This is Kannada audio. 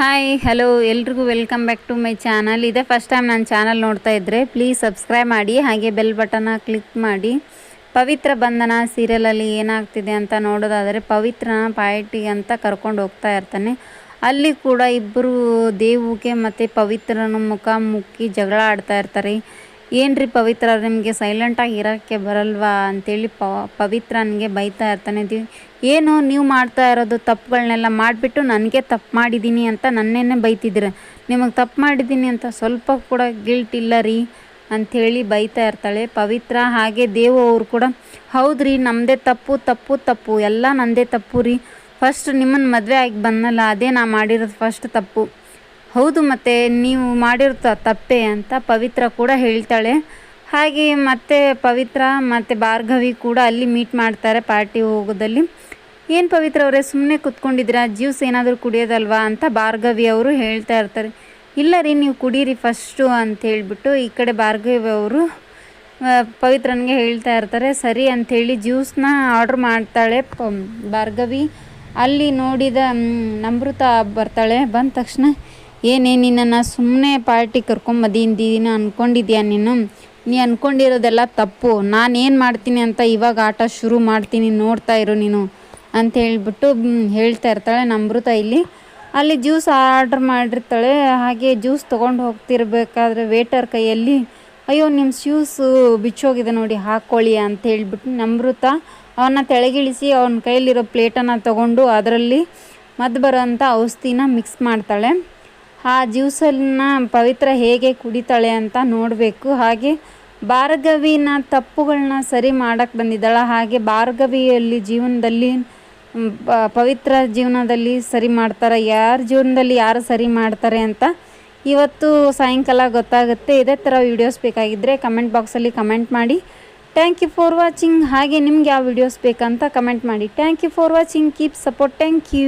ಹಾಯ್ ಹಲೋ ಎಲ್ರಿಗೂ welcome back to my channel. ಇದೇ ಫಸ್ಟ್ ಟೈಮ್ ನನ್ನ ಚಾನಲ್ ನೋಡ್ತಾ ಇದ್ದರೆ ಪ್ಲೀಸ್ ಸಬ್ಸ್ಕ್ರೈಬ್ ಮಾಡಿ, ಹಾಗೆ ಬೆಲ್ ಬಟನ್ನ ಕ್ಲಿಕ್ ಮಾಡಿ. ಪವಿತ್ರ ಬಂಧನ ಸೀರಿಯಲಲ್ಲಿ ಏನಾಗ್ತಿದೆ ಅಂತ ನೋಡೋದಾದರೆ, ಪವಿತ್ರನ ಪಾರ್ಟಿಗೆ ಅಂತ ಕರ್ಕೊಂಡು ಹೋಗ್ತಾ ಇರ್ತಾನೆ. ಅಲ್ಲಿ ಕೂಡ ಇಬ್ಬರು ದೇವುಗೆ ಮತ್ತು ಪವಿತ್ರನ ಮುಖಾಮುಖಿ ಜಗಳ ಆಡ್ತಾ ಇರ್ತಾರೆ. ಏನ್ರಿ ಪವಿತ್ರ, ನಿಮಗೆ ಸೈಲೆಂಟಾಗಿ ಇರೋಕ್ಕೆ ಬರಲ್ವಾ ಅಂತೇಳಿ ಪವಿತ್ರನಿಗೆ ಬೈತಾ ಇರ್ತಾನೆ. ಏನು ನೀವು ಮಾಡ್ತಾ ಇರೋದು ತಪ್ಪುಗಳನ್ನೆಲ್ಲ ಮಾಡಿಬಿಟ್ಟು ನನಗೆ ತಪ್ಪು ಮಾಡಿದ್ದೀನಿ ಅಂತ ನನ್ನೇನೆ ಬೈತಿದ್ದೀರ. ನಿಮಗೆ ತಪ್ಪು ಮಾಡಿದ್ದೀನಿ ಅಂತ ಸ್ವಲ್ಪ ಕೂಡ ಗಿಲ್ಟ್ ಇಲ್ಲ ರೀ ಅಂಥೇಳಿ ಬೈತಾ ಇರ್ತಾಳೆ ಪವಿತ್ರ. ಹಾಗೆ ದೇವು ಅವರು ಕೂಡ, ಹೌದ್ರಿ ನಮ್ಮದೇ ತಪ್ಪು ತಪ್ಪು ತಪ್ಪು ಎಲ್ಲ ನನ್ನದೇ ತಪ್ಪು ರೀ. ಫಸ್ಟ್ ನಿಮ್ಮನ್ನು ಮದುವೆ ಆಗಿ ಬಂದಲ್ಲ, ಅದೇ ನಾ ಮಾಡಿರೋದು ಫಸ್ಟ್ ತಪ್ಪು. ಹೌದು, ಮತ್ತು ನೀವು ಮಾಡಿರೋ ತಪ್ಪೆ ಅಂತ ಪವಿತ್ರ ಕೂಡ ಹೇಳ್ತಾಳೆ. ಹಾಗೆ ಮತ್ತೆ ಪವಿತ್ರ ಮತ್ತು ಭಾರ್ಗವಿ ಕೂಡ ಅಲ್ಲಿ ಮೀಟ್ ಮಾಡ್ತಾರೆ ಪಾರ್ಟಿ ಹೋಗೋದಲ್ಲಿ. ಏನು ಪವಿತ್ರ ಅವರೇ ಸುಮ್ಮನೆ ಕೂತ್ಕೊಂಡಿದ್ದೀರಾ, ಜ್ಯೂಸ್ ಏನಾದರೂ ಕುಡಿಯೋದಲ್ವಾ ಅಂತ ಭಾರ್ಗವಿ ಅವರು ಹೇಳ್ತಾ ಇರ್ತಾರೆ. ಇಲ್ಲ ರೀ, ನೀವು ಕುಡೀರಿ ಫಸ್ಟು ಅಂತ ಹೇಳಿಬಿಟ್ಟು ಈ ಕಡೆ ಭಾರ್ಗವಿ ಅವರು ಪವಿತ್ರನಿಗೆ ಹೇಳ್ತಾ ಇರ್ತಾರೆ. ಸರಿ ಅಂಥೇಳಿ ಜ್ಯೂಸನ್ನ ಆರ್ಡ್ರ್ ಮಾಡ್ತಾಳೆ ಭಾರ್ಗವಿ. ಅಲ್ಲಿ ನೋಡಿದ ನಮೃತ ಬರ್ತಾಳೆ. ಬಂದ ತಕ್ಷಣ, ಏನೇ ನಿನ್ನನ್ನು ಸುಮ್ಮನೆ ಪಾರ್ಟಿ ಕರ್ಕೊಂಬಂದಿದ್ದೀನಿ ಅಂದ್ಕೊಂಡಿದ್ಯಾ ನೀ ಅಂದ್ಕೊಂಡಿರೋದೆಲ್ಲ ತಪ್ಪು. ನಾನೇನು ಮಾಡ್ತೀನಿ ಅಂತ ಇವಾಗ ಆಟ ಶುರು ಮಾಡ್ತೀನಿ, ನೋಡ್ತಾ ಇರು ನೀನು ಅಂತ ಹೇಳಿಬಿಟ್ಟು ಹೇಳ್ತಾ ಇರ್ತಾಳೆ ನಮೃತ. ಅಲ್ಲಿ ಜ್ಯೂಸ್ ಆರ್ಡ್ರ್ ಮಾಡಿರ್ತಾಳೆ. ಹಾಗೆ ಜ್ಯೂಸ್ ತೊಗೊಂಡು ಹೋಗ್ತಿರ್ಬೇಕಾದ್ರೆ ವೇಟರ್ ಕೈಯಲ್ಲಿ, ಅಯ್ಯೋ ನಿಮ್ಮ ಶೂಸು ಬಿಚ್ಚೋಗಿದೆ ನೋಡಿ, ಹಾಕ್ಕೊಳ್ಳಿ ಅಂತ ಹೇಳಿಬಿಟ್ಟು ನಮೃತ ಅವನ್ನ ತೆಳಗಿಳಿಸಿ ಅವನ ಕೈಯಲ್ಲಿರೋ ಪ್ಲೇಟನ್ನು ತೊಗೊಂಡು ಅದರಲ್ಲಿ ಮದ್ದು ಬರೋಂಥ ಔಷಧಿನ ಮಿಕ್ಸ್ ಮಾಡ್ತಾಳೆ. ಆ ಜ್ಯೂಸನ್ನು ಪವಿತ್ರ ಹೇಗೆ ಕುಡಿತಾಳೆ ಅಂತ ನೋಡಬೇಕು. ಹಾಗೆ ಭಾರ್ಗವಿನ ತಪ್ಪುಗಳನ್ನ ಸರಿ ಮಾಡೋಕ್ಕೆ ಬಂದಿದ್ದಾಳೆ. ಹಾಗೆ ಭಾರ್ಗವಿಯಲ್ಲಿ ಜೀವನದಲ್ಲಿ ಪವಿತ್ರ ಜೀವನದಲ್ಲಿ ಸರಿ ಮಾಡ್ತಾರೆ, ಯಾರ ಜೀವನದಲ್ಲಿ ಯಾರು ಸರಿ ಮಾಡ್ತಾರೆ ಅಂತ ಇವತ್ತು ಸಾಯಂಕಾಲ ಗೊತ್ತಾಗುತ್ತೆ. ಇದೇ ಥರ ವೀಡಿಯೋಸ್ ಬೇಕಾಗಿದ್ದರೆ ಕಮೆಂಟ್ ಬಾಕ್ಸಲ್ಲಿ ಕಮೆಂಟ್ ಮಾಡಿ. Thank you for watching. ಹಾಗೆ ನಿಮ್ಗೆ ಯಾವ ವೀಡಿಯೋಸ್ ಬೇಕಂತ ಕಮೆಂಟ್ ಮಾಡಿ. Thank you for watching. Keep support. Thank you.